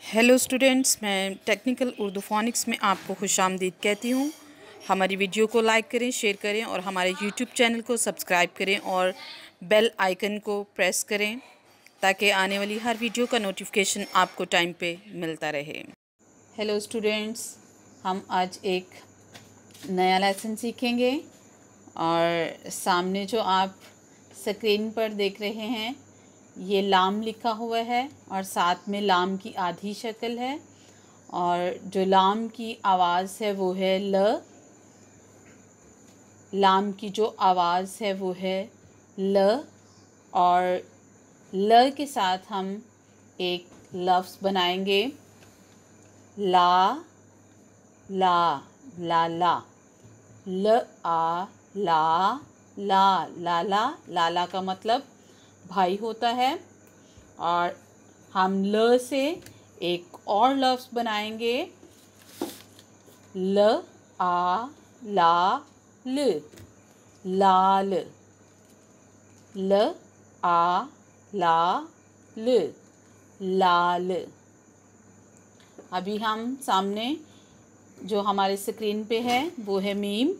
Hello students, मैं technical Urdu फ़ोनिक्स में आपको खुशामदीद कहती हूँ। हमारी वीडियो को लाइक करें, शेयर करें और हमारे यूट्यूब चैनल को सब्सक्राइब करें और बेल आइकन को प्रेस करें ताकि आने वाली हर वीडियो का नोटिफिकेशन आपको टाइम पे मिलता रहे। हेलो स्टूडेंट्स, हम आज एक नया लेसन सीखेंगे और सामने जो आप स्क्रीन पर देख रहे हैं ये लाम लिखा हुआ है और साथ में लाम की आधी शक्ल है और जो लाम की आवाज़ है वो है ल। लाम की जो आवाज़ है वो है ल और ल के साथ हम एक लफ्ज़ बनाएंगे ला ला ला ला। ल आ ला ला ला ला। लाला का मतलब भाई होता है और हम ल से एक और लफ्ज़ बनाएंगे ल आ ला ल लाल। ल आ ला ल लाल। अभी हम सामने जो हमारे स्क्रीन पे है वो है मीम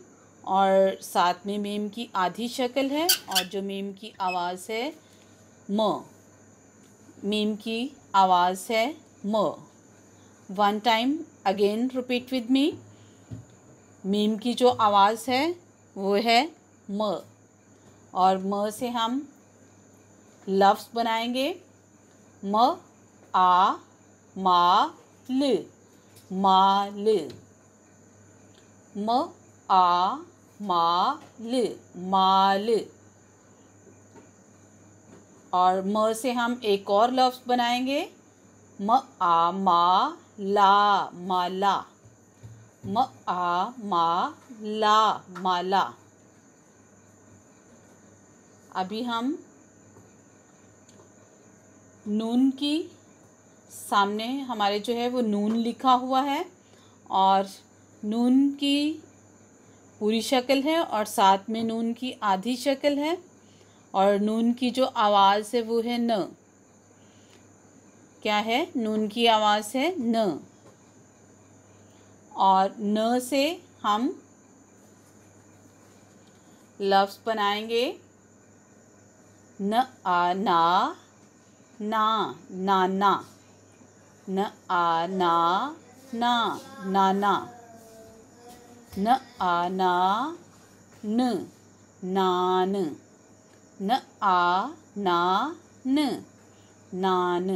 और साथ में मीम की आधी शक्ल है और जो मीम की आवाज़ है म। मीम की आवाज़ है म। One time again repeat with me. मीम की जो आवाज़ है वो है म और म से हम लफ्ज़ बनाएंगे म आ मा ल माल। म आ मा ल माल। और म से हम एक और लफ्ज़ बनाएंगे म आ मा ला माला। म आ मा ला माला। अभी हम नून की सामने हमारे जो है वो नून लिखा हुआ है और नून की पूरी शक्ल है और साथ में नून की आधी शक्ल है और नून की जो आवाज़ है वो है न। क्या है? नून की आवाज़ है न और न से हम लफ्ज़ बनाएंगे न आ ना ना नाना। न आ ना ना नाना। न आ ना न नान। न आ ना न नान।